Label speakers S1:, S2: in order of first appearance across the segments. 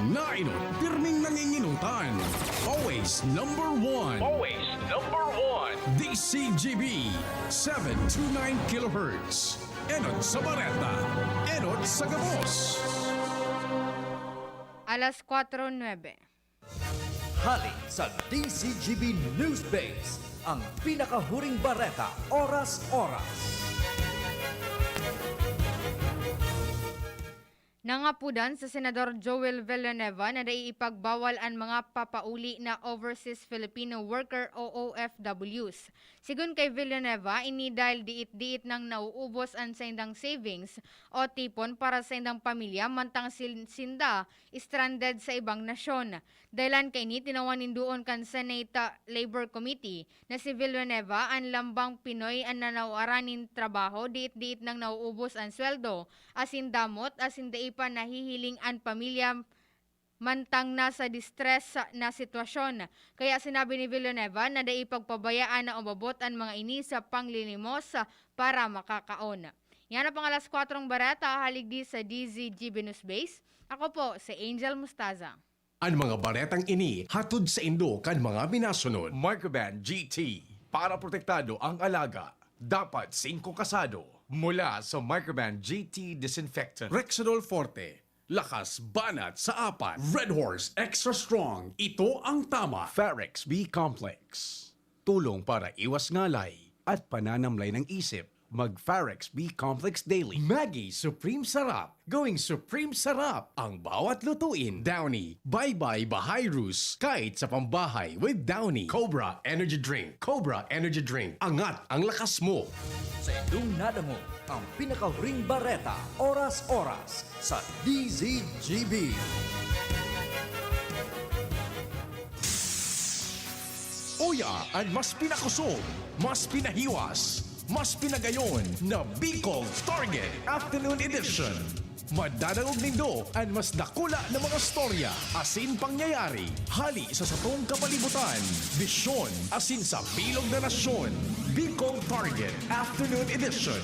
S1: na inot, pirming nanginginutan. Always number one.
S2: Always number one.
S1: DCGB 729 kHz. Enot sa Bareta, Enot sa Gabos.
S3: Alas 4:09.
S4: Halik sa DCGB Newsbase, ang pinakahuring bareta, oras-oras.
S3: Nangapudan sa Senador Joel Villanueva na ipagbawal ang mga papauli na Overseas Filipino Worker o OFWs. Sigun kay Villanueva, ini dahil diit-diit nang nauubos ang sindang savings o tipon para sa indang pamilya mantang sinda stranded sa ibang nasyon. Dahilan kay ni tinawanin doon kan Senate Labor Committee na si Villanueva ang lambang Pinoy ang nanawaranin trabaho diit-diit nang nauubos ang sweldo asin damot asin dai pa nahihiling ang pamilya mantang nasa distress na sitwasyon. Kaya sinabi ni Villanueva na dai pagpabayaan na umabot ang mga ini sa panglilimos para makakaon. Yan ang pangalas 4 barata, haligi sa DZGB News Base. Ako po si Angel Mustaza.
S1: Ang mga baretang ini hatod sa Indo kan mga minasunod. Microban GT para protektado ang alaga. Dapat 5 kasado mula sa Microban GT Disinfectant. Rexidol Forte. Lakas banat sa apat. Red Horse Extra Strong. Ito ang tama. Farex B Complex. Tulong para iwas ngalay at pananamlay ng isip. Mag-Farex B Complex Daily. Maggie Supreme Sarap. Going Supreme Sarap ang bawat lutuin. Downy. Bye-bye Bahay Rus. Kahit sa pambahay with Downy. Cobra Energy Drink. Cobra Energy Drink. Angat ang lakas mo.
S4: Sa indong nadamo, ang pinakahuring bareta, oras-oras sa DZGB.
S1: Uya ang mas pinakusog, mas pinahiwas, mas pinagayon na Bicol Target Afternoon Edition. Madadalog nindo ang mas dakula na mga storya, asin pangyayari, hali sa satong kapalibutan, bisyon, asin sa bilog na nasyon. Bicol Target Afternoon Edition.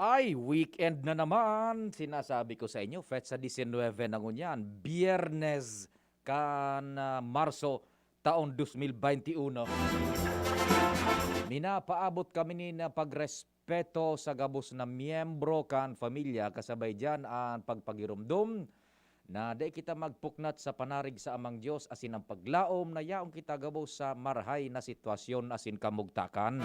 S5: Ay, weekend na naman. Sinasabi ko sa inyo, Fetsa 19 na ngunyan. Biyernes kan Marso taon 2021. Minapaabot kami ni na pagrespeto sa gabos na miyembro kan familia kasabay dyan ang pagpagirumdum na di kita magpuknat sa panarig sa amang Diyos asin ang paglaom na yaong kita gabos sa marhay na sitwasyon asin kamugtakan.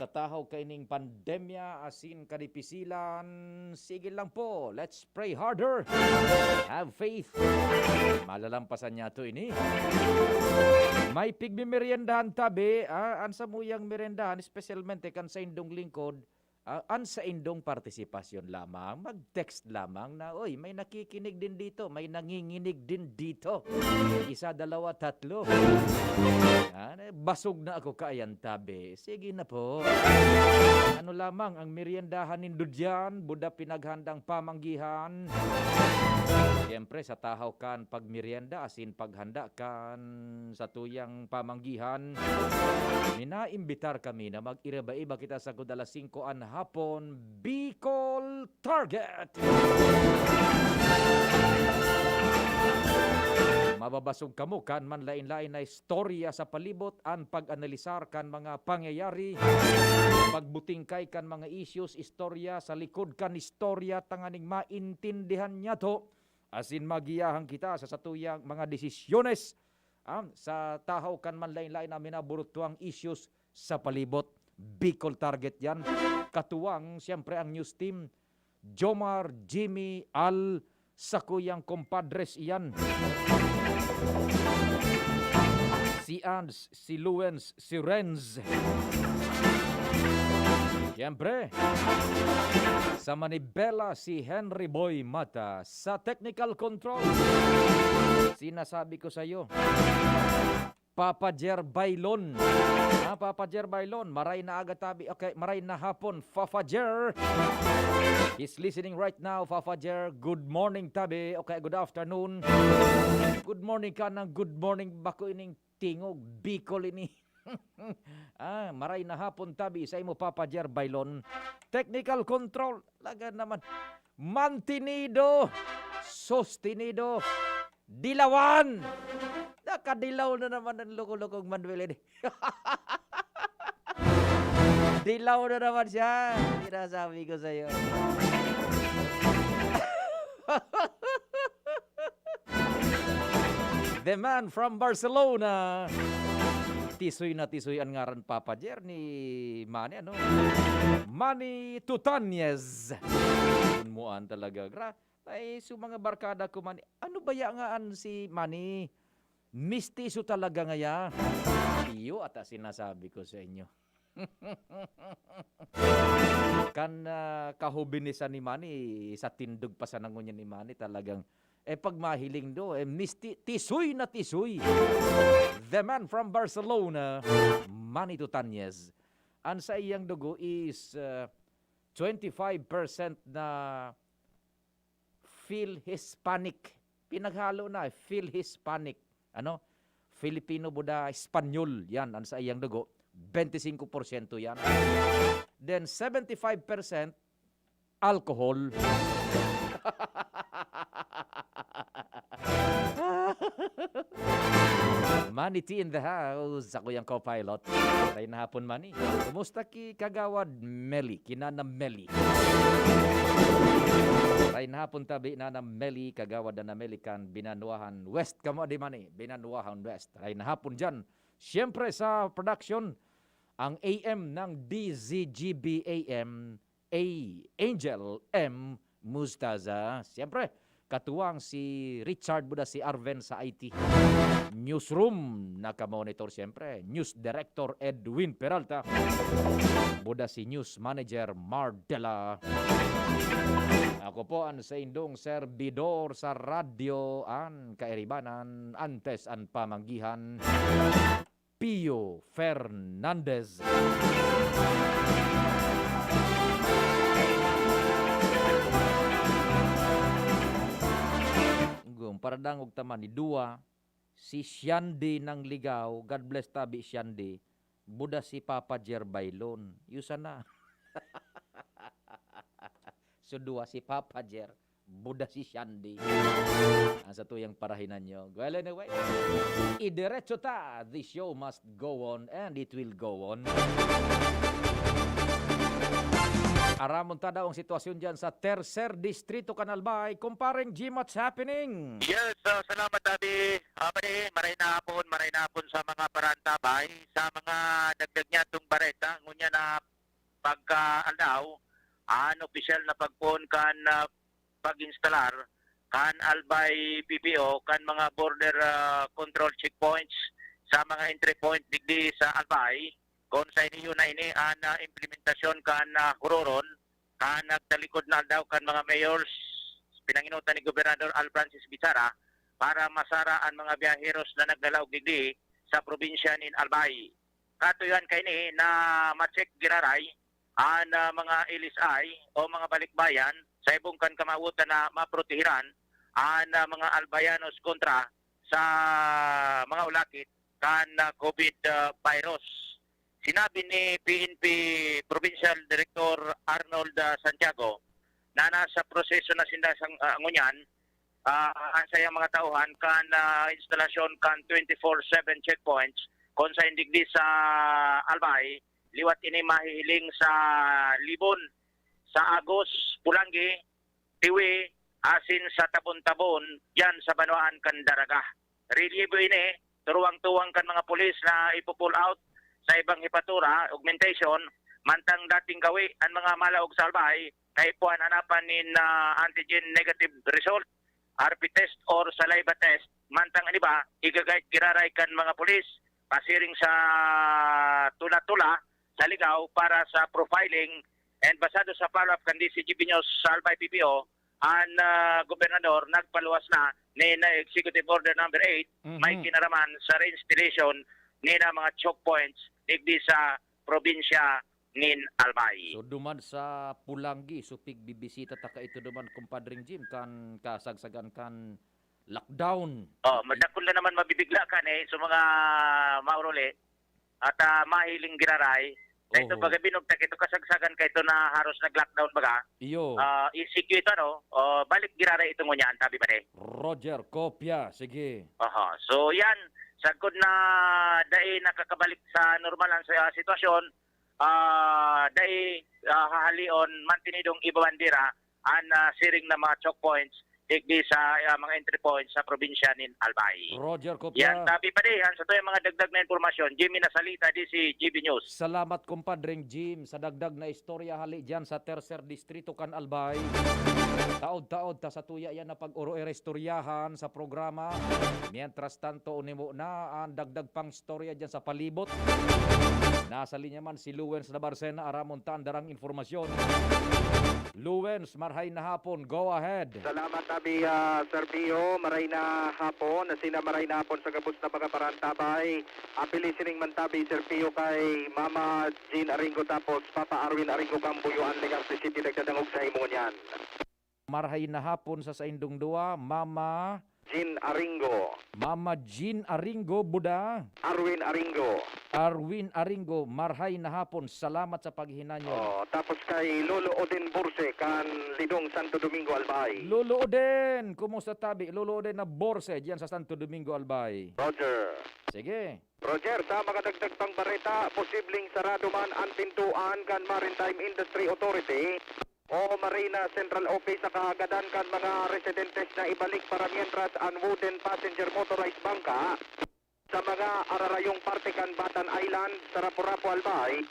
S5: Sa tahaw kaining pandemya asin kadipisilan, sige lang po, let's pray harder. Have faith. Malalampasan niya to ini. May pigmi meriendahan tabi, ansa mo yang meriendahan, especialmente kan sa indong lingkod, an sa indong partisipasyon lamang, mag-text lamang na, oy, may nakikinig din dito, may nanginginig din dito. Isa, dalawa, tatlo. Basog na ako kaayan tabi. Sige na po. Ano lamang, ang meriendahan nindo dyan, buda pinaghandang pamanggihan. Siyempre, sa tahaw kan pagmerienda, asin paghanda kan sa tuyang pamanggihan, minaimbitar kami na mag-iraba-iba kita sa alas 5 an hapon, Bicol Target! Mababasog kamo kan man lain-lain na istorya sa palibot an pag-analisar kan mga pangyayari, pagbutingkay kan mga issues, istorya sa likod kan istorya tanganing maintindihan niya to, asin magiyahan kita sa satuyang mga desisyones sa tahaw kan man lain-lain na minaburutuang issues sa palibot. Bicol Target yan. Katuwang siyempre ang news team, Jomar, Jimmy, Al, sa kuyang compadres iyan. Si Ans, si Luens, si Renz. Siyempre, sa Manibela si Henry Boy Mata. Sa technical control, sinasabi ko sa iyo, Papa Jer Bailon. Papa Jer Bailon, maray na agatabi. Okay, maray na hapon, Papa Jer. He's listening right now, Papa Jer. Good morning, tabi. Okay, good afternoon. Good morning ka ng good morning. Bako ining tingog, Bicol ini. Maray na hapon tabi sa imo Papa Jer Bailon. Technical control, laga naman. Mantinido, sostenido, dilawan. Nakadilaw na naman ang loko-lokong Manuel. Dilaw na naman siya. Sinasabi ko sa'yo. The man from Barcelona. Tisoy na tisoy ang ngaran Papa Jer ni Manny, ano? Manny Tutanyez. Muan talaga. Ay, so mga barkada ko Manny. Ano ba yangaan si Manny? Mistiso talaga ngaya. Iyo ata sinasabi ko sa inyo. Kan kahubinisan ni Manny sa tindog pa sa nangunya ni Manny talagang pag mahiling do tisoy na tisoy. The man from Barcelona, Manny Tutanyez. Ang sa iyang dugo is 25% na feel Hispanic. Pinaghalo na feel Hispanic. Ano? Filipino, Buda, Espanyol. Yan ang sa iyang dugo. 25% yan. Then 75% alcohol. Manny T in the house. Ako yung co-pilot. Tayo na hapon, Manny. Kumusta ki kagawad Meli? Kinana Meli. Tayo na hapon tabi na Meli. Kagawad na Meli kan Binanuahan West. Kamo di Manny. Binanuahan West. Tayo na hapon dyan. Siyempre sa production, ang AM ng DZGB AM, Angel M. Mustaza. Siyempre, katuwang si Richard Buda, si Arven sa IT. Newsroom, nakamonitor siyempre. News Director Edwin Peralta. Buda si News Manager Mardela. Ako po ang sa indong serbidor sa radyo ang kairibanan, antes ang pamanggihan, Pio Fernandez. Paradang og taman ni Dua, si Siandi ng Ligaw, God bless tabi Siandi, Buda si Papa Jer Bailon. Yusa na. So Dua si Papa Jer, Buda si Siandi. Ang sa tuyang parahinan nyo. Well, anyway, idiretso ta. The show must go on and it will go on. Aramon ta daw ang sitwasyon dyan sa Tercer Distrito, Canalbay. Kumparing G, what's happening?
S6: Yes, salamat Daddy. Maray na hapon sa mga parantabay, sa mga dagdag niya itong bareta, ngunya na pagka-alaw, opisyal na pagpon kan pag-instalar, kan albay PPO, kan mga border control checkpoints sa mga entry point digdi sa albay, kung sa inyo na ini ang implementasyon kan huroron, kan nagtalikod na daw kan mga mayors, pinanginutan ni Gobernador Al Francis Bizarra, para masara ang mga biyaheros na nagdalaw digdi sa probinsya nin Albay. Katuyan kay ni na ma-check giraray ang mga LSI o mga balikbayan sa ibong kan kamawutan na maprotehiran ang mga albayanos kontra sa mga ulakit kan COVID virus. Sinabi ni PNP Provincial Director Arnold Santiago na nasa proseso na sindasang ngunyan ang sayang mga tauhan kan instalasyon kan 24/7 checkpoints kung sa indigdi sa Albay, liwat ini mahihiling sa Libon, sa Agos, Pulangi, Tiwi, asin sa Tabon-Tabon, yan sa Banuan kan Daraga. Relievo ini, turuang-tuwang kan mga pulis na ipo-pull out sa ibang hipatura, augmentation, mantang dating gawi ang mga malaog sa Albay, kay puan hanapan nin antigen negative result, RP test or saliva test, mantang iba, igagayt giraray kan mga pulis, pasiring sa tula-tula, sa ligaw para sa profiling, and basado sa follow-up kan DCGB News sa Albay PPO, ang gobernador nagpaluwas na ni na Executive Order number 8, may kinaraman sa reinstallation ni na mga choke points digdi sa probinsya nin Albay.
S5: So duman sa Pulangi, supig bibisita ta ka ito duman kumpadring Jim kan kasagsagan kan lockdown.
S6: Madakol na naman mabibigla kan so mga mauruli at mahiling giraray. Na ito
S5: Oo.
S6: baga binugtak ito kasagsagan kay ito na haros nag-lockdown baga.
S5: Iyo.
S6: ECQ ito balik giraray ito ngunyan tabi pa de.
S5: Roger, kopya. Sige.
S6: Aha. So yan, sagod na dai nakakabalik sa normal ang sitwasyon, dai hahalion mantinidong ibabandira an siring na mga choke points digdi sa mga entry points sa probinsya nin Albay.
S5: Roger,
S6: Yan,
S5: kopya.
S6: tabi pa de, sa to yung mga dagdag na informasyon, Jimmy Nasalita di si GB News.
S5: Salamat kumpadreng Jim sa dagdag na istorya hali dyan sa Tercer Distrito kan Albay. Taod-taod ta sa tuya yan na pag-uro istoryahan sa programa. Mientras tanto unimo na ang dagdag pang istorya dyan sa palibot. Nasa linya man si Luwens na Barsena aramon tandarang informasyon. Luwens, marhay na hapon. Go ahead.
S7: Salamat tabi Sir Pio, maray na hapon, sina maray na hapon sa gabos na mga parantabay. Apili sining mantabi Sir Pio kay Mama Jean Aringo tapos Papa Arwin Aringo Cambuyo ang Legazpi City nagdadangog sa imo niyan.
S5: Marhay na hapon sa saindong dua. Mama
S7: Jean Aringo,
S5: Jean Aringo Buda.
S7: Arwin Aringo.
S5: Arwin Aringo, marhay na hapon. Salamat sa paghinanyo.
S7: Tapos kay Lolo Odin Burse kan Lidong Santo Domingo Albay.
S5: Lolo Oden, kumusta tabi? Lolo Oden na Borse diyan sa Santo Domingo Albay.
S7: Roger.
S5: Sige.
S7: Roger, sa mga dagdag pang bareta, posibleng sarado man ang pintuan kan Maritime Industry Authority o Marina Central Office sa kahagadan kan mga residentes na ibalik para mientras ang wooden passenger motorized bangka sa mga ararayong parte kan Batan Island sa Rapu-Rapu Albay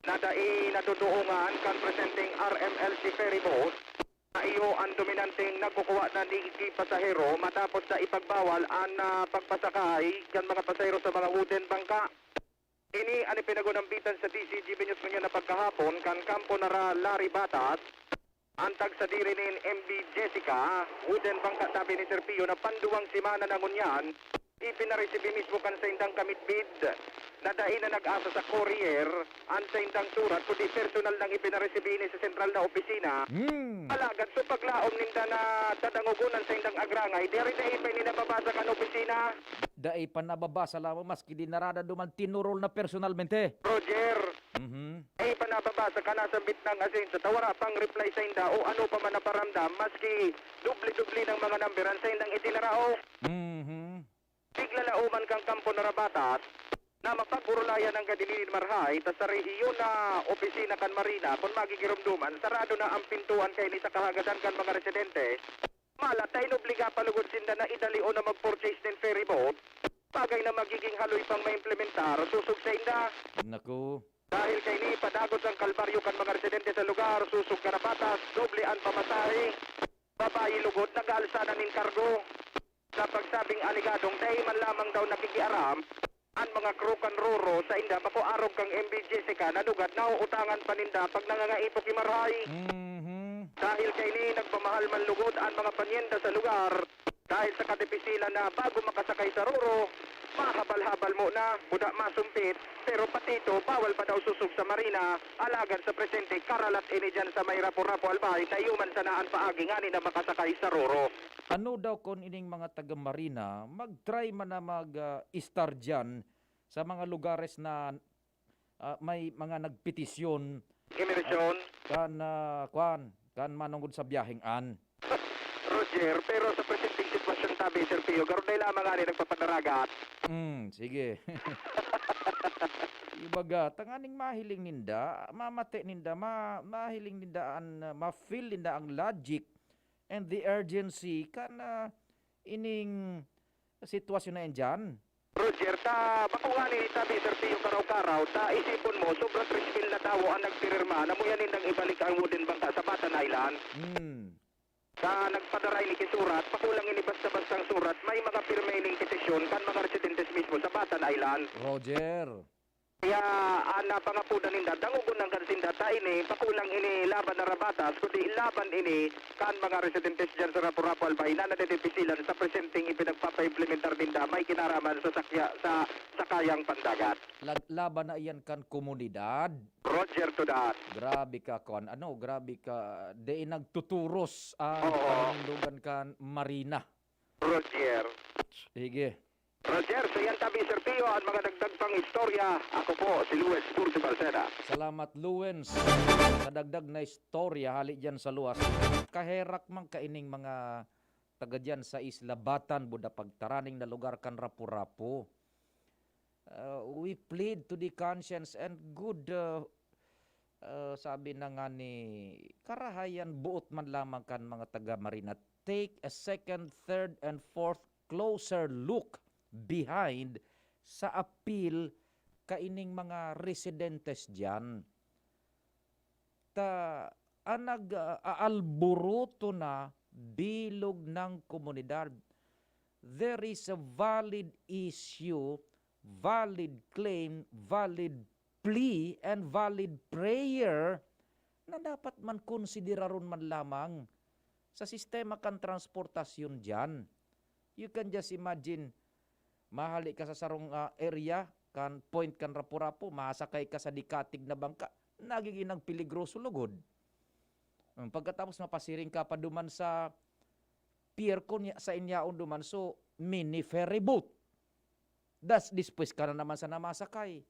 S7: na dai naduduungan kan presenting RMLC ferry boat na iyo ang dominanteng nagkukuha na ni pasahero matapos na ipagbawal ang pagpasakay kan mga pasahero sa mga wooden bangka. Ini ani pinagunambitan sa DCGB News ngayon na pagkahapon kan kampo nara Larry Batas antag sa diri nin MB Jessica wooden bangka tabi ni Sir Pio na panduwang simana na ngunyan ipinaresibi mismo kan sa indang kamitbid na dahil na nag-asa sa courier ang sa indang surat kundi personal nang ipinaresibi ni sa sentral na opisina. Alagad so paglaom ninda na tadangugunan sa indang agrangay diri na ipay ni nababasa kan opisina.
S5: Dai pa nababasa lamang maski di narada duman tinurol na personalmente.
S7: Roger, ay panababasa ka na sa bitnang asin sa tawara pang reply sa inda o ano pa man naparamdam maski dubli-dubli ng mga numberan sa indang itinarao. Biglalauman kang kampo na rabatas na mapagurulayan ng kadilinin marhay ta sa rehiyon na opisina kan Marina kung magigirumduman sarado na ang pintuan kay ni sa kahagadan kan mga residente. Malatay obliga palugod sinda na idalio na mag-purchase ng ferry boat bagay na magiging haloy pang maimplementar susug sa inda.
S5: Naku.
S7: Dahil kay ni padagod ang kalbaryo kan mga residente sa lugar, susog karabatas, doble ang pamasahe, babayi lugod, nag-aalsa na ning kargo. Sa pagsabing aligadong, dahil man lamang daw nakikiaram, ang mga crew kan ruro sa inda, bako arog kang MB Jessica, nalugat na utangan paninda pag nangangaipok imarhay. Dahil kay ni nagpamahal man lugod ang mga panyenda sa lugar, dahil sa katipisilan na bago makasakay sa ruro, mahabal-habal mo na, buda masumpit, pero patito, bawal pa daw susog sa marina, alagan sa presente, karalat ini dyan sa may Rapu-Rapu Albay, tayuman sa naan paagi nga ni na makasakay sa ruro.
S5: Ano daw kon ining mga taga Marina mag-try man na mag-star dyan sa mga lugares na may mga nagpetisyon
S7: Imirasyon,
S5: kan manungod sa biyaheng an.
S7: Roger, pero sa presenteng sitwasyon tabi, Sir Pio, karon na lamang nga ni nagpapanaragat.
S5: Sige. Ibaga, tanganing mahiling ninda, mamate ninda, mahiling ninda ma-feel ninda ang logic and the urgency kan ining sitwasyon na yan dyan.
S7: Roger, bako nga ni tabi, Sir Pio, karaw-karaw, isipon mo, sobrang trispil na tao ang nagpirma na muyanin nang ibalik ang wooden bangka sa Batan Island. Sa nagpadaray ni kisurat, pakulang ini basta-bastang surat, may mga pirmaining petisyon kan mga residentes mismo sa Batan Island.
S5: Roger.
S7: Kaya napangapunan ninda, dangugon ng kansinda, ini, pakulang ini laban na rabatas, kundi laban ini kan mga residentes dyan sa Rapu-Rapu Albay na nadedepisilan sa presenteng ipinagpapa-implementar ninda, may kinaraman sa sakayang pandagat.
S5: Laban na iyan kan komunidad.
S7: Roger to that.
S5: Grabe ka kon. Grabe ka. Di nagtuturos ang panindugan kan Marina.
S7: Roger.
S5: Sige.
S7: Roger, sa yan tabi Sir Tio at mga dagdag pang istorya. Ako po si Luis Curti Balceda.
S5: Salamat Luwens sa dagdag na istorya hali dyan sa luwas. Kaherak man kaining mga taga dyan sa Isla Batan, buda pagtaraning na lugar kan Rapu-Rapu. We plead to the conscience and good sabi na nga ni karahayan buot man lamang kan mga taga Marina. Take a second, third, and fourth closer look behind sa appeal kaining mga residentes dyan. Alburuto na bilog ng komunidad. There is a valid issue, valid claim, valid plea, and valid prayer na dapat man konsideraron man lamang sa sistema kan transportasyon dyan. You can just imagine, mahali ka sa sarong area, kan point kan Rapu-Rapu, masakay ka sa dikatig na bangka, nagiging peligroso lugod. Pagkatapos mapasiring ka pa duman sa pier ko sa inyaon duman, so mini ferry boat. Das dispwes ka na naman sa namasakay.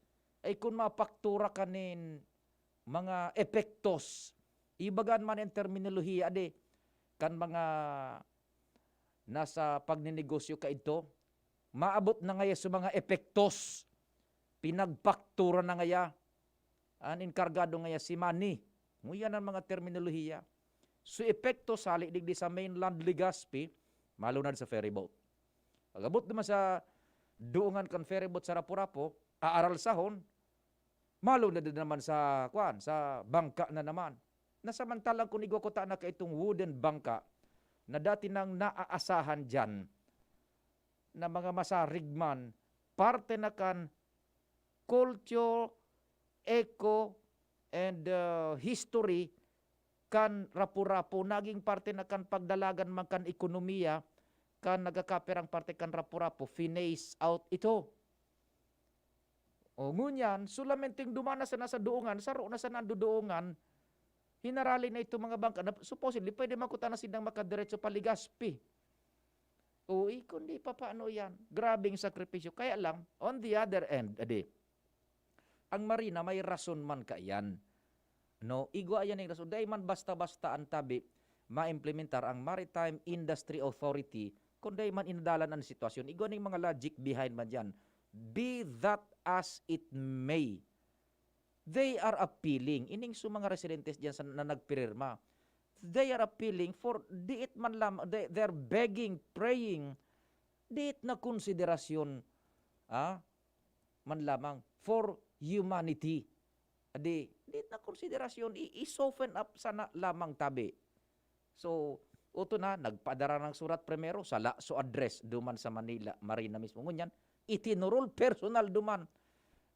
S5: Ay kung mapaktura ka nin mga epektos, ibagan man ang terminolohiya kan mga nasa pagninegosyo ka ito, maabot na ngaya sa mga epektos, pinagpaktura na ngaya, an inkargado ngaya si Manny. Nguyan ang mga terminolohiya. So epekto sali digdi sa mainland Legazpi, malunad sa ferry boat. Pagabot naman sa duungan kan ferry boat sa Rapu-Rapu, aaral sahon, malunad naman sa sa bangka na naman. Nasamantalang kung igwakuta na ka itong wooden bangka na dati nang naaasahan dyan na mga masarigman, parte na kan culture, eco, and history kan Rapu-Rapu, naging parte na kan pagdalagan man kan ekonomiya, kan nagakaperang parte kan Rapu-Rapu, finance out ito. O ngunyan, sulamenting dumana sa nasa duungan, saro na sa nanduduungan, hinarali na ito mga bangka na supposedly pwede makuta na silang makadiretso pa Legazpi. Uy, kundi pa paano yan? Grabing sakripisyo. Kaya lang, on the other end, ang Marina may rason man ka yan. No, igwa yan yung rason. Dahil man basta-basta ang tabi, ma-implementar ang Maritime Industry Authority, kung dahil man inadalan ang sitwasyon, igwa na yung mga logic behind man yan. Be that as it may. They are appealing. Ining so mga residentes diyan na nagpirma. They are appealing for diit man lam, they're begging, praying, diit na konsiderasyon man lamang for humanity. Diit na konsiderasyon, i-soften up sana lamang tabi. So, uto na, nagpadara ng surat primero sa Lakso address duman sa Manila, Marina mismo. Ngunyan, itinurol personal duman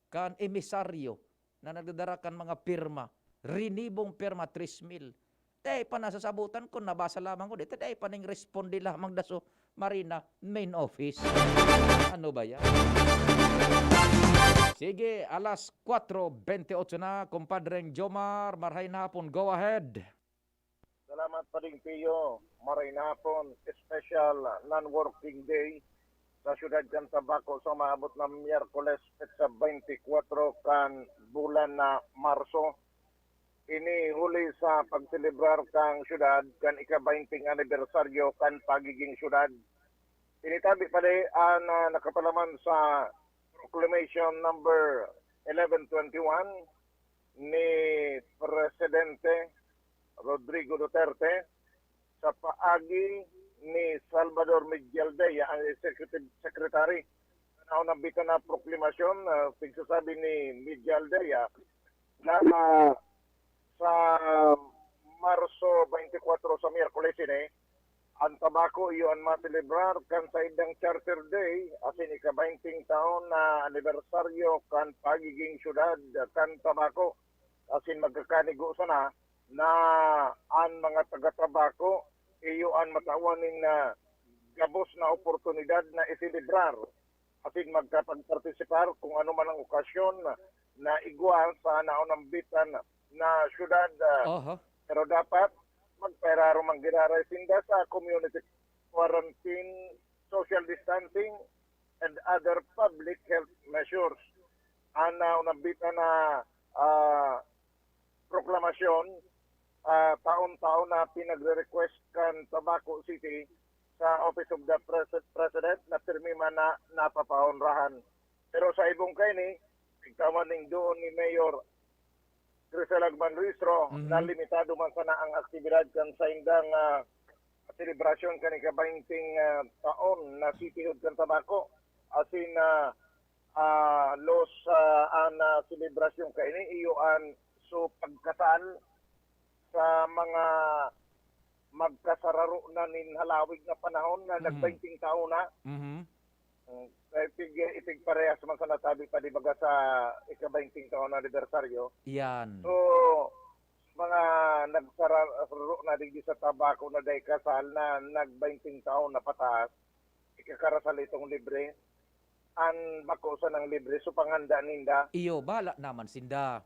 S5: kan emisaryo na nagdadarakan mga pirma, rinibong pirma 3,000. Dahil pa nasasabutan ko, nabasa lamang ko, dahil pa ning responde lamang daso Marina main office. Ano ba yan? Sige, alas 4:28 na, kumpadreng Jomar, marhay na hapon, go ahead.
S8: Salamat pa rin Pio, maray na hapon, special non-working day sa siyudad kan Tabaco sa maabot ng Miyerkules sa 24 kan bulan na Marso. Ini huli sa pagselebrar kang siyudad kan ika-20 anibersaryo kan pagiging siyudad. Initabi pa rin nakapalaman sa Proclamation number 1121 ni Presidente Rodrigo Duterte sa paagi ni Salvador Medialdea, ang Executive Secretary. Naunambitan na proklamasyon, pagsasabi ni Medialdea na sa Marso 24 sa Miyerkules ang Tabaco iyon maselebrar kan sa idang Charter Day asin ika-20 taon na anibersaryo kan pagiging syudad kan Tabaco asin magkakanigo sana na ang mga taga-Tabaco iyon matawanin na gabos na oportunidad na iselebrar asin magkapagpartisipar kung ano man ang okasyon na igwa sa naunambitan na syudad. Pero dapat magperaro manggiraray sinda sa community quarantine, social distancing, and other public health measures. Ana nabita na proklamasyon taon-taon na pinagre-request kan Tabaco City sa Office of the President na pirmi man na napapaunrahan. Pero sa ibong kaini, ikaman doon ni Mayor Crisel Agban Luistro na limitado man sana ang aktibidad kan sa indang selebrasyon kan ika-20 taon na City of Tabaco. Asin los an selebrasyon kaini iyoan so pagkasal sa mga magkasararo na nin halawig na panahon na nag-20 taon na. Itig parehas man sa natabi pa di baga sa ika-20 taon na anibersaryo.
S5: Yan.
S8: So, mga nagsararo na di sa Tabaco na day kasal na nag-20 taon na pataas, ikakarasal itong libre. An bakusan ng libre, so panganda ninda.
S5: Iyo, bala naman sinda.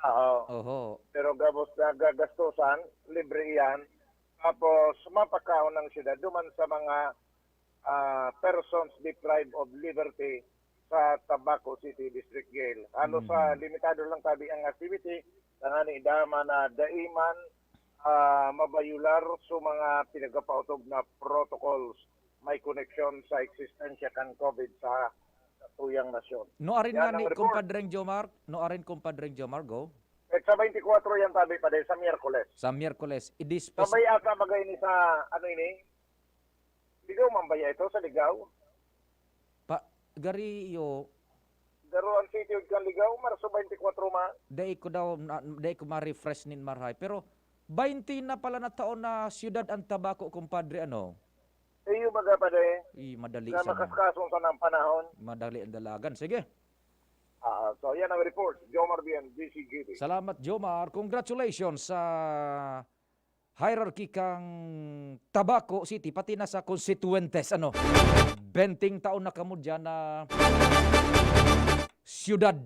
S8: Oo.
S5: Oho.
S8: Pero gabos na gagastusan, libre iyan. Tapos mapakaon ng siyudad duman sa mga persons deprived of liberty sa Tabaco City District Jail. Halos sa limitado lang tabi ang activity, tangani dama na daiman mabayular sa mga pinagapautob na protocols may connection sa eksistensya kan COVID sa tuyang nasyon.
S5: No arin
S8: Yan
S5: nga ni
S8: ang report.
S5: kumpadreng Jomar, go.
S8: At sa 24 yan tabi pa din sa Miyerkules.
S5: Sa Miyerkules,
S8: Sabay ata bagay ni sa ano ini? Ligaw mambaya ito sa Ligaw.
S5: Gari iyo,
S8: Daruan City ug kan Ligaw Marso 24 ma.
S5: day ko ma-refresh nin marhay. Pero 20 na pala na taon na siyudad ang Tabaco, kumpadre, ano?
S8: Iyo baga pa din.
S5: Madali
S8: Na
S5: sa
S8: makaskasong sa ng panahon.
S5: madali ang dalagan. Sige.
S8: So yan ang report. Jomar Bien, DCGB.
S5: Salamat, Jomar. Congratulations sa hierarchy kang Tabaco City, pati na sa constituentes, ano? 20 taon na kamo dyan na siyudad.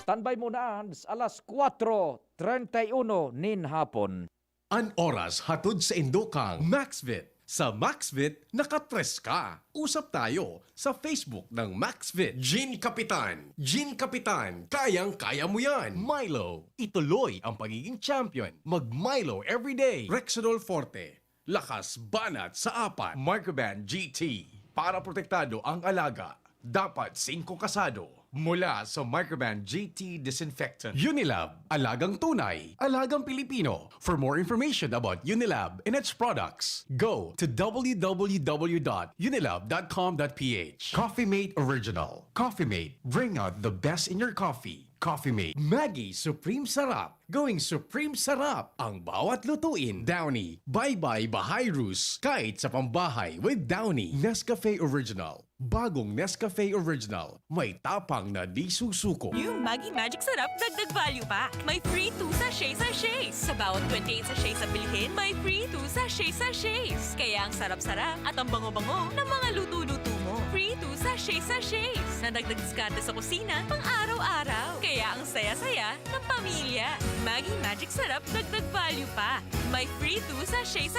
S5: Standby muna, alas 4:31 nin hapon.
S1: An oras hatod sa Indokang Maxvit. Sa Maxvit, nakatres ka. Usap tayo sa Facebook ng Maxvit. Gin Kapitan, kayang-kaya mo yan. Milo, ituloy ang pagiging champion. Mag-Milo everyday. Rexidol Forte, lakas banat sa apat. Microban GT, para protektado ang alaga. Dapat 5 kasado. Mula sa Microban GT Disinfectant. Unilab, alagang tunay, alagang Pilipino. For more information about Unilab and its products, go to www.unilab.com.ph. Coffee Mate Original. Coffee Mate, bring out the best in your coffee. Coffee Mate. Maggie Supreme Sarap. Going Supreme Sarap ang bawat lutuin. Downy. Bye-bye Bahay Roos. Kahit sa pambahay with Downy. Nescafe Original. Bagong Nescafe Original. May tapang na di susuko.
S9: Yung Maggi Magic Sarap dagdag value pa. May free 2 sachets. Sa bawat 28 sachets na bilhin, may free 2 sachets. Kaya ang sarap-sarap at ang bango-bango ng mga luto-luto mo. Free 2 sachets. Na dagdag diskarte sa kusina pang araw-araw. Kaya ang saya-saya ng pamilya. Maggi Magic Sarap dagdag value pa. May free 2 sachets.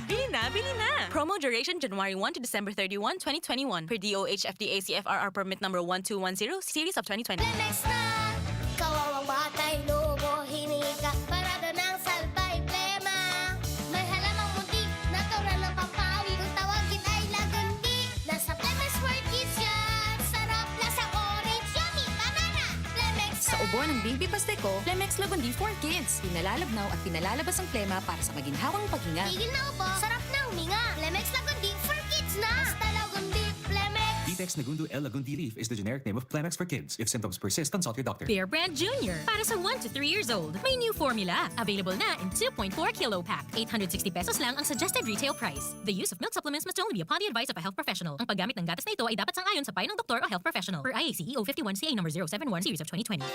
S9: Bili na, bili na! Promo duration January 1 to December 31, 2021 per DOH FDA CFRR permit number 1210 series of 2020.
S10: Lemex na! Kawawang batay, lobo, hiningi ka para doon ang salbay plema. May halamang muntik, natural ng pampawi. Kung tawagin ay lagandi. Nasa Lemex World Kids yan. Sarap, lasa orange, yummy, banana. Lemex na!
S11: Sa ubo ng Baby Pasteco, Lemex Lagundi for Kids. Pinalalabnaw at pinalalabas ang plema para sa maginhawang paghinga.
S10: Tigil na upo, sarap na huminga. Lemex Lagundi for Kids na! Basta Lagundi, Lemex.
S12: Detex Nagundu L. Lagundi Leaf is the generic name of Plemex for kids. If symptoms persist, consult your doctor.
S9: Bear Brand Jr. Para sa 1 to 3 years old. May new formula. Available na in 2.4 kilo pack. 860 pesos lang ang suggested retail price. The use of milk supplements must only be upon the advice of a health professional. Ang paggamit ng gatas na ito ay dapat sang-ayon sa payo ng doktor o health professional. Per IAC O51 CA number 071 series of 2020.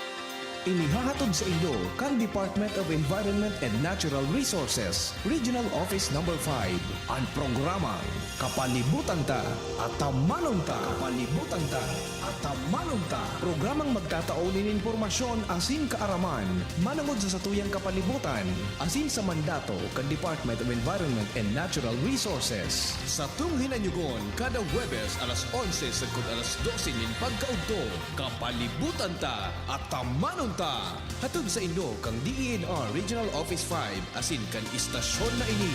S13: Inihahatod sa inyo kan Department of Environment and Natural Resources, Regional Office Number 5, ang programang Kapalibutan Ta at Tamanong Ta. Kapalibutan Ta at at Manunta. Programang magtataon ng impormasyon asin kaaraman, manangod sa satuyang kapalibutan, asin sa mandato kan Department of Environment and Natural Resources. Sa tung hinanyugon, kada Huwebes alas 11 sagkod alas 12 nin pagkaugto, kapalibutan ta at Manunta. Hatod sa Indo kang DENR Regional Office 5 asin kan istasyon na ini.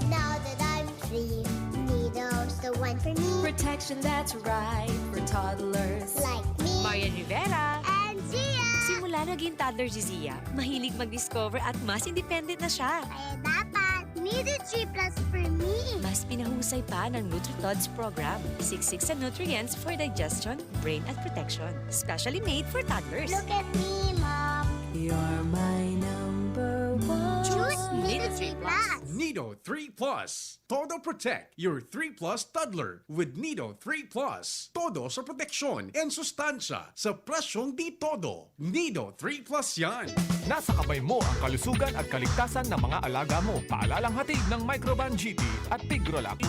S10: Now that I'm free, Nido's the one for me.
S9: Protection that's right for toddlers.
S10: Like me
S9: Marian Rivera.
S10: and Zia.
S9: Simula naging toddler si Zia, mahilig mag-discover at mas independent na siya.
S10: Kaya dapat, Nido 3 Plus for me.
S9: Mas pinahusay pa ng NutriTods program. Siksik sa nutrients for digestion, brain at protection. Specially made for toddlers.
S10: Look at me, Mom.
S9: You're my number one.
S10: Choose Nido 3 Plus.
S1: Nido 3 Plus. Todo protect your 3 Plus toddler with Nido 3 Plus. Todo sa proteksyon and sustansya sa presyong di todo. Nido 3 Plus yan.
S2: Nasa kamay mo ang kalusugan at kaligtasan ng mga alaga mo. Paalalang hatid ng Microban GT at Tigrolac.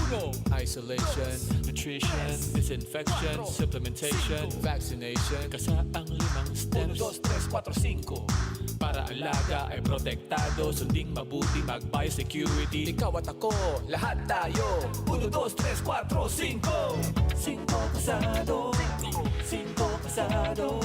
S14: Isolation, nutrition, disinfection, supplementation, vaccination. Kasaang 5 steps. 1, 2, 3, 4, 5. Para alaga ay protektado, sunding mabuti, mag-biosecurity. Ikaw at ako, lahat tayo. 1, 2, 3, 4, 5. 5 kasado. 5 kasado.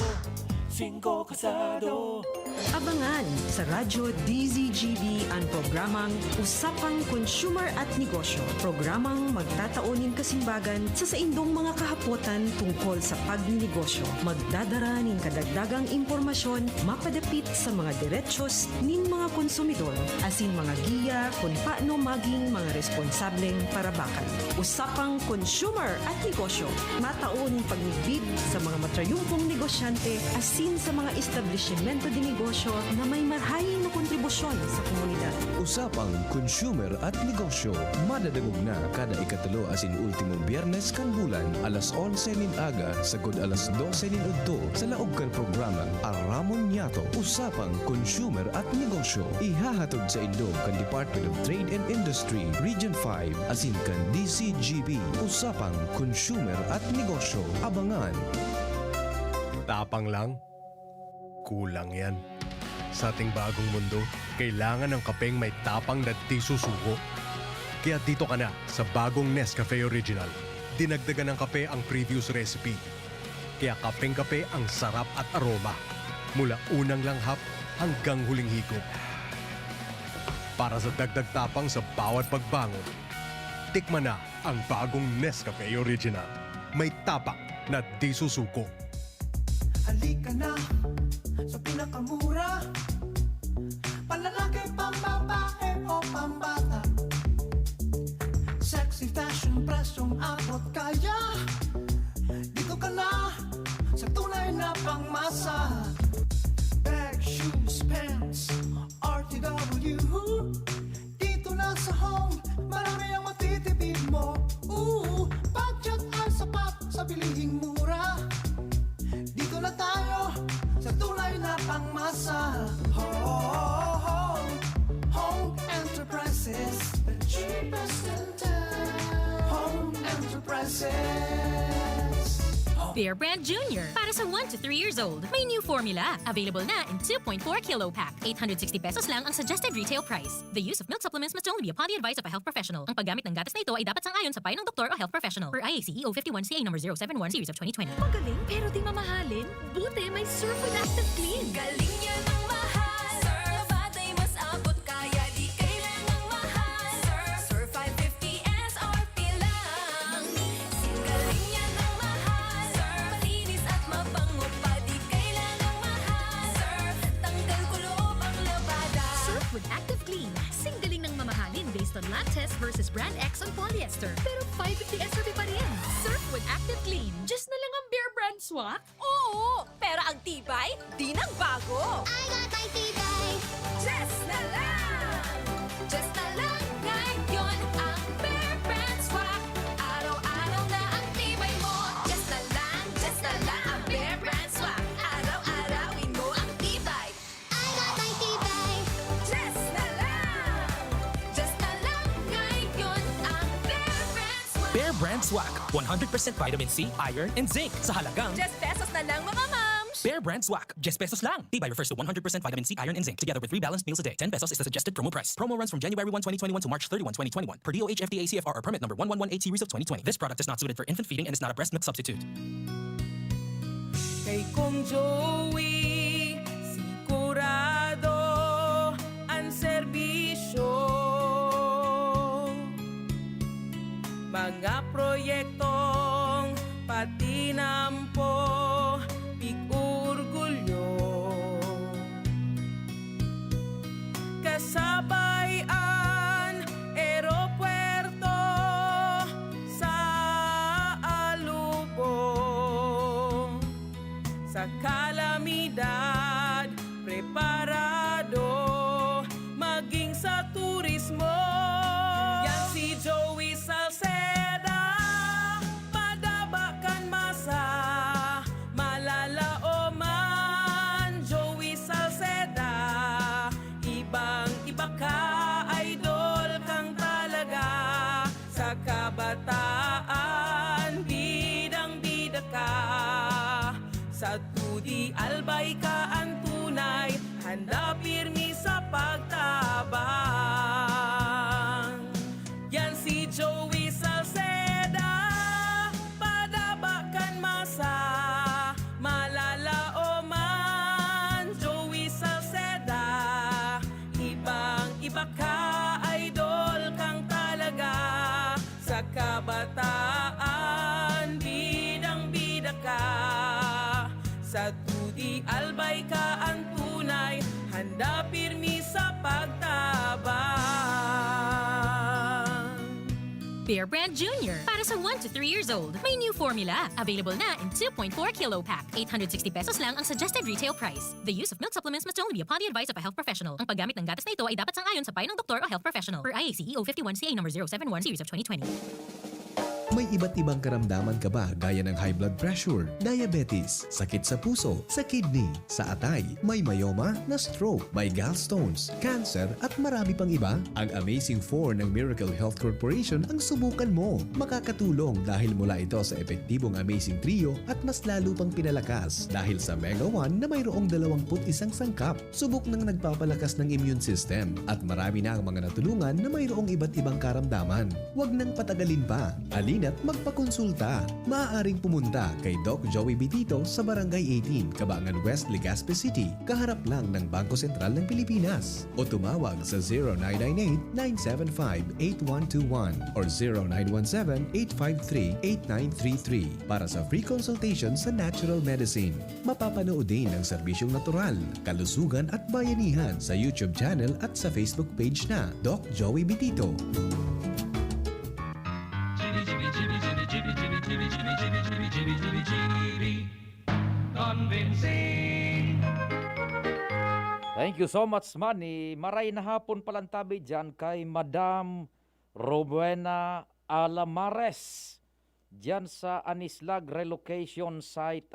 S14: 5 kasado.
S15: Abangan sa Radyo DZGB ang programang Usapang Consumer at Negosyo. Programang magtataunin kasimbagan sa saindong mga kahapotan tungkol sa pagnegosyo. Magdadara nin kadagdagang impormasyon mapadapit sa mga diretsyon nin mga konsumidor asin mga giya kung paano maging mga responsableng parabakan. Usapang Consumer at Negosyo. Mataon pagnigbid sa mga matrayumpong negosyante asin sa mga establishmento de negosyo na may marhayin na kontribusyon sa komunidad.
S13: Usapang Consumer at Negosyo. Madadagog na kada ikatulo asin ultimong Biyernes kan bulan alas 11 nin aga sagod alas 12 nin udto sa laog kan programang Aramon Yato. Usapang Consumer at Negosyo. Ihahatod sa Indo kan Department of Trade and Industry Region 5 asin kan DCGB. Usapang Consumer at Negosyo. Abangan.
S16: Tapang lang? Kulang yan. Sa ating bagong mundo, kailangan ng kapeng may tapang na di susuko. Kaya dito ka na sa bagong Nescafe Original. Dinagdagan ng kape ang previous recipe. Kaya kapeng-kape ang sarap at aroma. Mula unang langhap hanggang huling higop. Para sa dagdag tapang sa bawat pagbangon, tikman na ang bagong Nescafe Original. May tapak na di susuko.
S17: Halika na sa pinakamura, panlalaki, pambabae o pambata. Sexy fashion, presyong abot kaya. Dito ka na sa tunay na pangmasa. Bag, shoes, pants, RTW. Dito na sa home, marami ang matitipid mo. Budget ay sapat sa bilihing mura. Dito na tayo sa tunay na pangmasa. Home Enterprises, the cheapest in town. Home Enterprises.
S18: Bear Brand Junior. Para sa 1 to 3 years old, may new formula. Available na in 2.4 kilo pack. 860 pesos lang ang suggested retail price. The use of milk supplements must only be upon the advice of a health professional. Ang paggamit ng gatas na ito ay dapat sang-ayon sa payo ng doktor o health professional. Per IAC O51 CA number 071 series of 2020.
S11: Magaling pero di mamahalin. Buti may Surf with Active Clean. Galing yan ang mahal. Surf at ay mas abot kaya di kailangang mahal. Surf 550 SRP lang. Galing yan ang mahal. Surf malinis at mabango pa di kailangang mahal. Surf tanggal kulob ang labada. Surf with Active Clean. Singgaling ng mamahalin based on lab test versus brand X on polyester. Pero 550 SRP pa rin. Surf with Active Clean. Just na lang ang Bear Brand swak?
S9: Oo, pero ang tibay, di nang bago.
S10: I got my tibay.
S9: Just na lang! Just na lang ngayon ang Bear Brand swak. Araw-araw na ang tibay mo. Just na lang ang Bear Brand swak. Araw-arawin mo ang tibay.
S10: I got my tibay.
S9: Just na lang ngayon
S12: Brand Swak. 100% vitamin C, iron, and zinc sa halagang
S9: 10 pesos na lang mga moms!
S12: Bear Brand Swak. 10 pesos lang. Tibay refers to 100% vitamin C, iron, and zinc together with 3 balanced meals a day. 10 pesos is the suggested promo price. Promo runs from January 1, 2021 to March 31, 2021 per DOH FDA CFR or permit number 1118 series of 2020. This product is not suited for infant feeding and is not a breast milk substitute.
S19: Kay Kong Joey, sigurado ang serbisyo. Mga proyektong patinampo, pig-urgulyo. Kasabayan, aeropuerto sa alubong. Sa kalamidad, preparado, maging sa turismo. Yan si Joey Salceda, madabakan masa, malalao man. Joey Salceda, ibang-iba ka, idol kang talaga. Sa kabataan, bidang-bida ka. Sa tudi albay ka ang tunay, handa pirmi sa pagtabang. Yan si Joey Salceda, padabakan masa, malalao man. Joey Salceda, ibang-iba ka, idol kang talaga. Sa kabataan, bidang-bida ka. Sa tudi albay ka ang tunay, handa pirmi sa pagtabang.
S18: Bear Brand Junior. Para sa 1 to 3 years old, may new formula. Available na in 2.4 kilo pack. 860 pesos lang ang suggested retail price. The use of milk supplements must only be upon the advice of a health professional. Ang paggamit ng gatas na ito ay dapat sang-ayon sa payo ng doktor o health professional. Per IACEO 51 CA number 071 series of 2020.
S13: May iba't ibang karamdaman ka ba gaya ng high blood pressure, diabetes, sakit sa puso, sa kidney, sa atay, may myoma, na stroke, may gallstones, cancer at marami pang iba? Ang Amazing 4 ng Miracle Health Corporation ang subukan mo. Makakatulong dahil mula ito sa epektibong Amazing Trio at mas lalo pang pinalakas dahil sa Mega 1 na mayroong 21 sangkap. Subok ng nagpapalakas ng immune system at marami na ang mga natulungan na mayroong iba't ibang karamdaman. Huwag nang patagalin pa. Alina't magpakonsulta. Maaaring pumunta kay Doc Joey Bitito sa Barangay 18, Cabangan West, Legazpi City, kaharap lang ng Bangko Sentral ng Pilipinas. O tumawag sa 0998-975-8121 or 0917-853-8933 para sa free consultation sa natural medicine. Mapapanood din ang serbisyong natural, kalusugan at bayanihan sa YouTube channel at sa Facebook page na Doc Joey Bitito.
S5: Thank you so much, Manny. Maray na hapon palantabi dyan kay Madam Rowena Alamares dyan sa Anislag Relocation Site.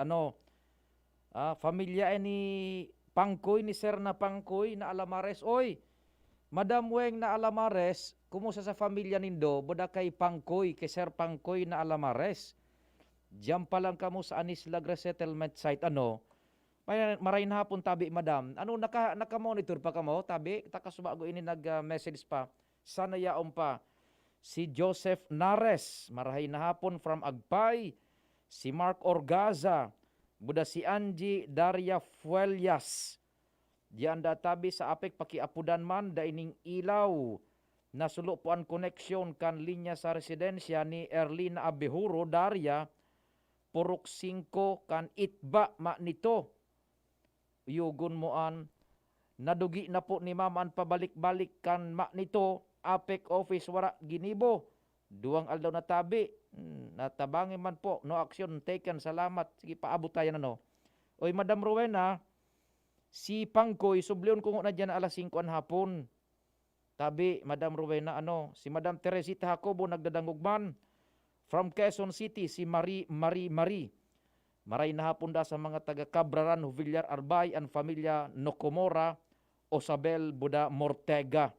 S5: Familia ni Pangkoy, ni Sir na Pangkoy na Alamares. Oy, Madam Weng na Alamares, kumusta sa familia nindo? Boda kay Pangkoy, kay Sir Pangkoy na Alamares. Diyan pa lang kamo sa Anislag Resettlement Site. Maray na hapon tabi, Madam. Naka-monitor pa kamo? Tabi, takasubago ini nag-message pa. Sana yaon pa. Si Joseph Nares, marahay na hapon from Agpay. Si Mark Orgaza. Buda si Angie Daria Fuelias. Diyan databi sa apek pakiapudan man daining ilaw. Nasulo po ang koneksyon kan linya sa residensya ni Erlina Abihuro Daria. Purok 5 kan itba ma nito. Yugon mo an. Nadugi na po ni Maman pabalik-balik kan ma nito. APEC office wara ginibo. 2 aldaw na tabi. Natabangin man po. No action taken. Salamat. Sige, paabot tayo na no. Oy, Madam Rowena, si Pangkoy, sublion ko na dyan alas 5 an hapon. Tabi, Madam Rowena, si Madam Teresita Jacobo nagdadangugman. From Quezon City, si Marie. Maray na hapon da sa mga taga Cabraran, Villar Arbay, ang familia Nocomora, Osabel Buda Mortega.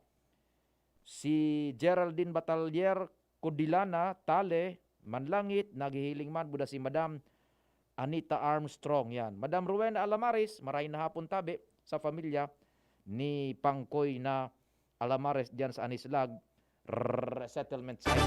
S5: Si Geraldine Batalier Codilana, Tale, Manlangit, naghihiling man, buda si Madam Anita Armstrong. Yan. Madam Rowena Alamares, maray na hapon tabi sa pamilya ni Pangkoy na Alamares diyan sa Anislag Resettlement Site.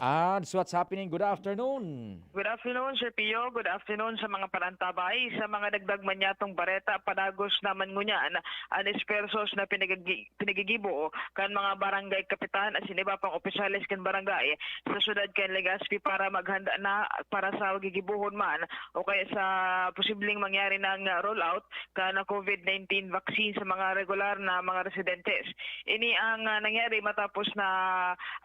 S5: And so what's happening? Good afternoon.
S20: Good afternoon, Sir Pio. Good afternoon sa mga parantabay. Sa mga dagdag manyatong bareta, panagos naman ngunyan, anis persos na pinagigibo kan mga barangay kapitan at siniba pang opisyalis kan barangay sa syudad kan Legazpi para maghanda na para sa gigibuhon man o kaya sa posibleng mangyari ng rollout kan COVID-19 vaccine sa mga regular na mga residentes. Ini ang nangyari matapos na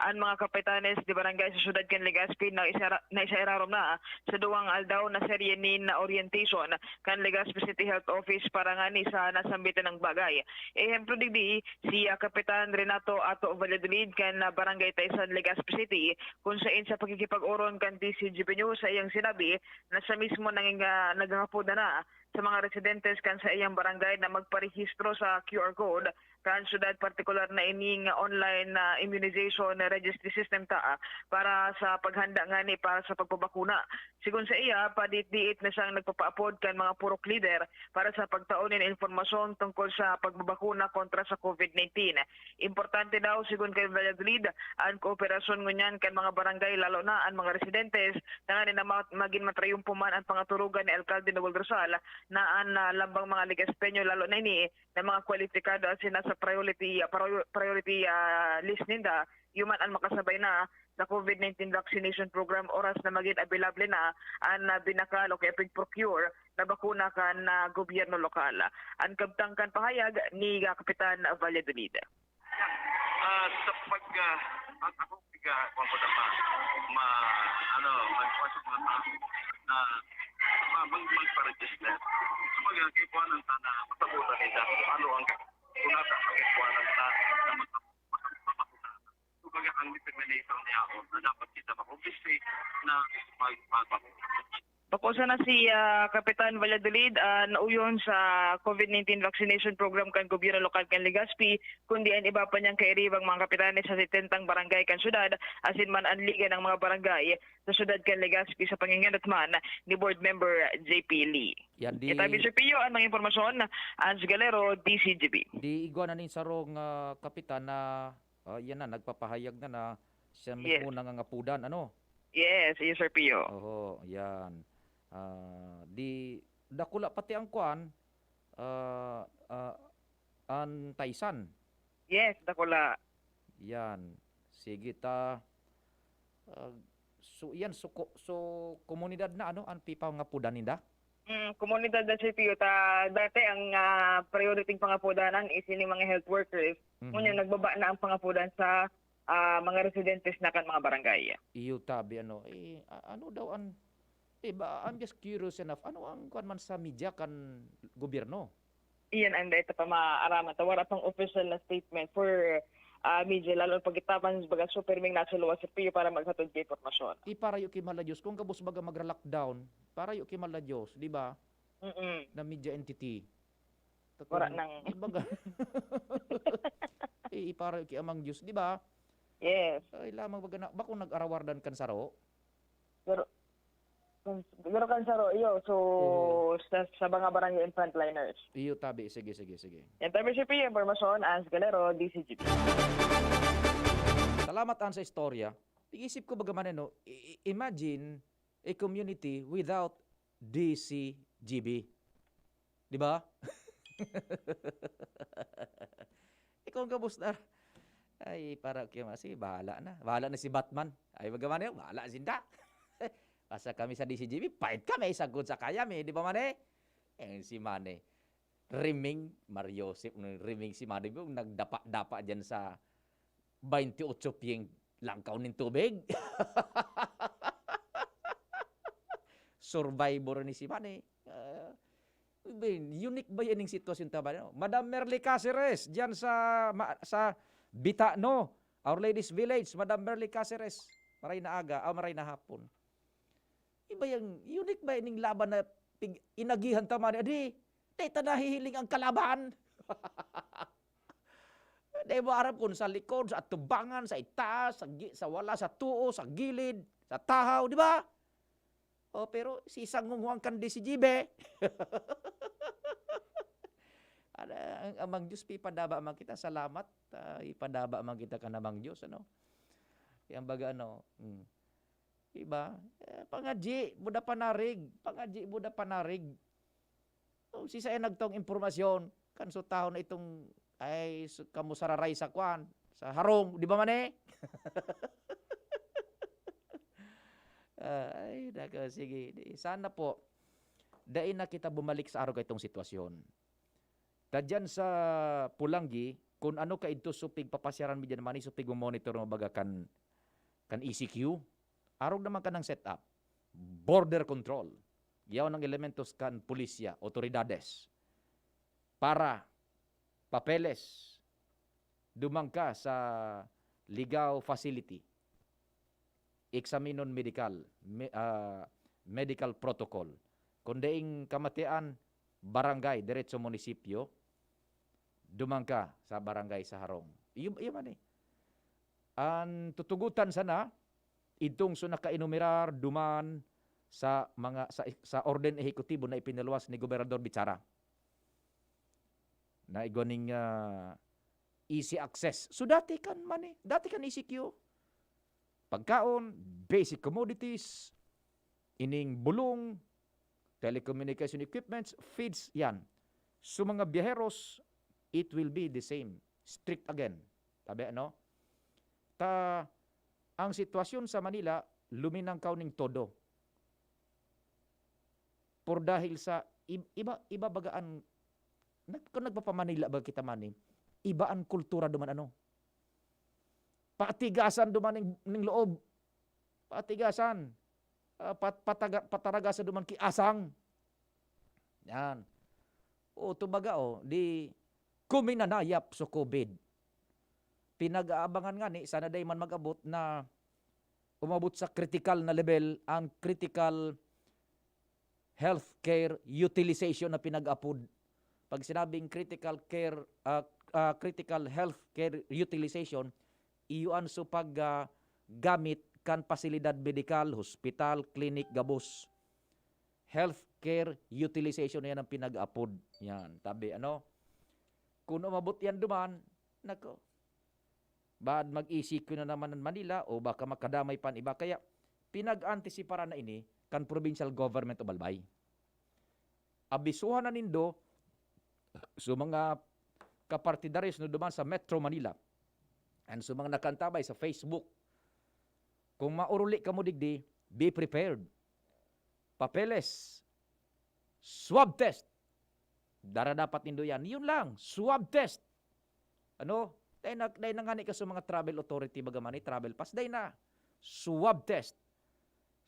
S20: ang mga kapitanes di barangay sa syudad kan Legazpi na isairarom na sa duwang aldaw na serye ni na orientation kan Legazpi City Health Office para nga ni sa nasambitan ng bagay. Ehemplo digdi si Kapitan Renato Ato Valladolid kan barangay Taysan Legazpi City kung saan sa pagkikipag-uron kan DCGP News sa iyang sinabi na sa mismo naghahapoda na sa mga residentes kan sa iyang barangay na magparehistro sa QR code kan syudad partikular na ining online immunization registry system ta para sa paghanda nga ni para sa pagpabakuna. Sigun sa iya, padit-diit na siyang nagpapaapod kan mga purok leader para sa pagtaunin informasyon tungkol sa pagbabakuna kontra sa COVID-19. Importante daw sigun kay Valladolid ang kooperasyon ngunyan kan mga barangay lalo na ang mga residentes na nga maging matrayumpuman ang pangaturugan ni Alcalde Noel Rosal na ang lambang mga Legaspeño lalo na ini na mga kwalipikado at nasa priority list ninda human ang makasabay na sa COVID-19 vaccination program oras na maging available na ang binakal o kaya pig-procure na bakuna kan na gobyerno lokal. Ang kabtangkan pahayag ni Kapitan Valladolid.
S6: Sa ako magpa-register. Sa magkikuan ng sana matabutan nila ano ang kunata magkikuan ng sana kumbaga ang determination niya ako na dapat kita mag-obviously na magpapakuna.
S20: Pakusa na si Kapitan Valladolid nauyon sa COVID-19 vaccination program kan gobyerno lokal kan Legazpi kundi ang iba pa niyang kairibang mga kapitanes sa 70 barangay kan syudad asin man ang liga ng mga barangay sa syudad kan Legazpi sa panginganat man ni board member JP Lee.
S5: Yan di
S20: Itabi Sir Pio ang mga informasyon Ans Galero, DCGB.
S5: Di igwa na nin sarong kapitan na yan na nagpapahayag na siya mismo nangangapudan ano?
S20: Yes, Sir Pio.
S5: Oo, yan. Di dakula pati ang kuan ang Taysan.
S20: Yes, dakula.
S5: Yan. Sige ta so yan so komunidad na ano ang pipa nga pudan ninda?
S20: Komunidad na si Pio ta dati ang priority pangapudanan is ini mga health workers. Ngunyan nagbaba na ang pangapudan sa mga residentes na kan mga barangay.
S5: Iyo tabi ano ano daw ang I'm just curious enough. Ano ang kuan man sa media kan gobyerno?
S20: Iyan ang data pa maaraman. Wala pang official na statement for media lalo pagitapan sa baga superming nasa luwas sa Pio para maghatod kay informasyon.
S5: Para yung kimala Diyos kung kabus baga magra-lockdown para yung kimala Diyos, di ba? Na media entity.
S20: Wala nang
S5: baga. Para yung amang Diyos, di ba?
S20: Yes.
S5: Ay lamang baga na bakong nag-arawardan kan saro.
S20: Pero kan saro iyo so sa mga barangay and frontliners.
S5: Iyo tabi sige.
S20: Yan tabi si Pio informasyon Ans Galero, DCGB.
S5: Salamat sa istorya. Iisip ko bagaman no, imagine a community without DCGB. Di ba? Ikaw ang kabustar. Ay, para kaya si bahala na. Bahala na si Batman. Ay, bagaman yun, bahala sinda. Asa kami sa DCGB, pahit kami, sagod sa kayami, di ba Mane? Si Mane, riming, Mariosip, riming si Mane, nagdapa-dapa dyan sa 28 piyeng langkaw ng tubig. Survivor ni si Mane. Unique ba yan yung sitwasyon taba? Madam Merly Caceres, dyan sa Bitano, Our Lady's Village, Madam Merly Caceres, maray na aga, maray na hapon. Iba yung unique ba yung laban na inagihan tama ni Adi? Dahil nahihiling ang kalaban. Dahil mo arap kung sa likod, sa atubangan, sa itaas, sa wala, sa tuo, sa gilid, sa tahaw, di ba? O, pero si Sangunghuang kandi si Jibe. Amang Diyos, ipadaba man kita. Salamat. Ipadaba man kita ka namang Diyos. Ano? Yang baga, ano? Diba? Pangadji, buda panarig. Pangadji, buda panarig. O, si saya nagtong impormasyon. Kanso taon na itong ay kamu sararay sa kwan, sa harong, di ba man eh? Ay, nako, sige. Sana po, dahil na kita bumalik sa araw itong sitwasyon. Tadyan sa Pulanggi, kung ano ka ito supig papasyaran mi dyan naman, supig mo monitor mo baga kan ECQ, araw naman ka ng setup. Border control. Yaw ng elementos kan pulisya, otoridades. Para papeles, dumang ka sa Ligaw facility, examinon medical protocol. Kung daing kamatian, barangay, diretso munisipyo, dumang ka sa barangay sa Harong. Iyon man eh. Ang tutugutan sana, itong sunaka-inumirar duman sa mga sa orden ehekutibo na ipinaluwas ni Gobernador Bichara. Na igoning easy access. So dati kan ECQ. Pagkaon, basic commodities, ining bulong, telecommunication equipments, feeds, yan. So mga biyaheros, it will be the same. Strict again. Tabi ano? Ang sitwasyon sa Manila, luminang kauning todo. Por dahil sa iba bagaan, kung nagpapamanila ba kita mani, iba ang kultura duman ano. Patigasan duman ning loob. Patigasan. Pataragasan duman kiasang. Yan. O tubaga di kuminanayap sa COVID. Pinag-aabangan nga ni sana day man mag-abot na umabot sa critical na level ang critical healthcare utilization na pinag-apod. Pag sinabing critical health care utilization, iyon so pag gamit kan pasilidad medikal, hospital, clinic, gabos. Healthcare utilization yan ang pinag-apod. Yan, tabi ano? Kung umabot yan duman, nako, bad mag-isik na naman ng Manila o baka makadamay pan iba. Kaya pinag-antisipara na ini kan provincial government o Balbay. Abisuhan na nindo so mga kapartidaris no duman sa Metro Manila and so mga nakantabay sa Facebook, kung mauruli ka mo digdi, be prepared. Papeles, swab test, dara dapat nindo yan. Yun lang, swab test. Ano? Dahil na nga ni ka sa mga travel authority bagamani, travel pass, dahil na, swab test.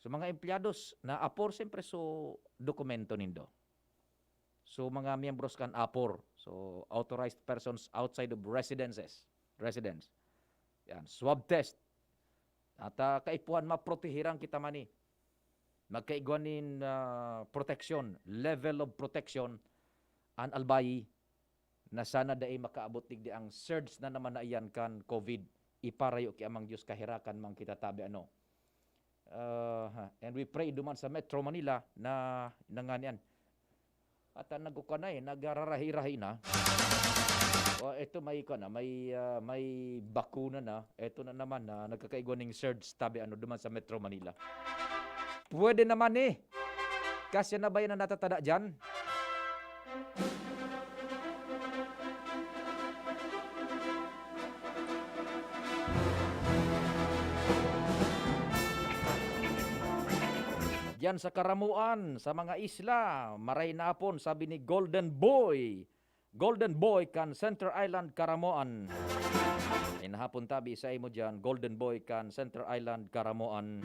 S5: So mga empleados na apor, siyempre so dokumento nindo. So mga miyembros kan APOR, so authorized persons outside of residents. Yan, swab test. At kaipuan maprotehiran kita mani. Magkaigwanin protection, level of protection an albayi na sana daay makaabot digdi ang surge na naman na iyan kan COVID. Iparayo ki amang Diyos kahirakan mang kita tabi ano. And we pray duman sa Metro Manila na nanganian. At nagkukanay, nagararahi-rahi na. O ito may bakuna na. Ito na naman na nagkakaigwaning surge tabi ano duman sa Metro Manila. Pwede naman Kasi na ba yan na natatada dyan? Diyan sa Karamuan, sa mga isla, maray na hapon, sabi ni Golden Boy. Golden Boy kan Center Island, Karamuan. Ay nahapon tabi sa imo dyan, Golden Boy kan Center Island, Karamuan.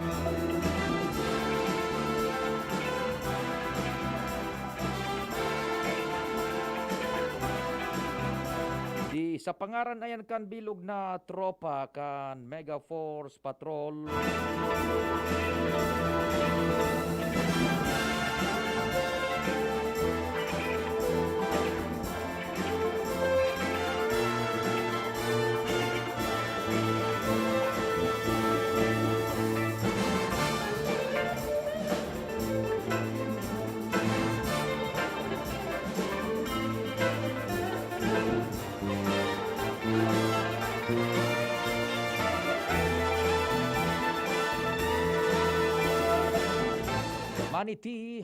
S5: Di sa pangaran ayan kan bilog na tropa kan Mega Force Patrol. Manny T,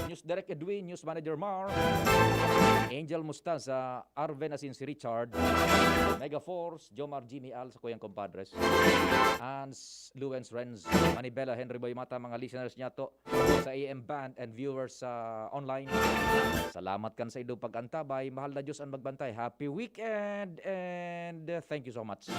S5: News Direct Edwin, News Manager Mar, Angel Mustaza, Arven asin si Richard, Mega Force, Jomar Jimmy Al sa Kuyang Compadres, Ans Luens Renz, Manibela, Henry Boy Mata, mga listeners niya to sa AM Band and viewers sa online. Salamat kan sa idong pag-antabay. Mahal na Diyos ang magbantay. Happy weekend and thank you so much.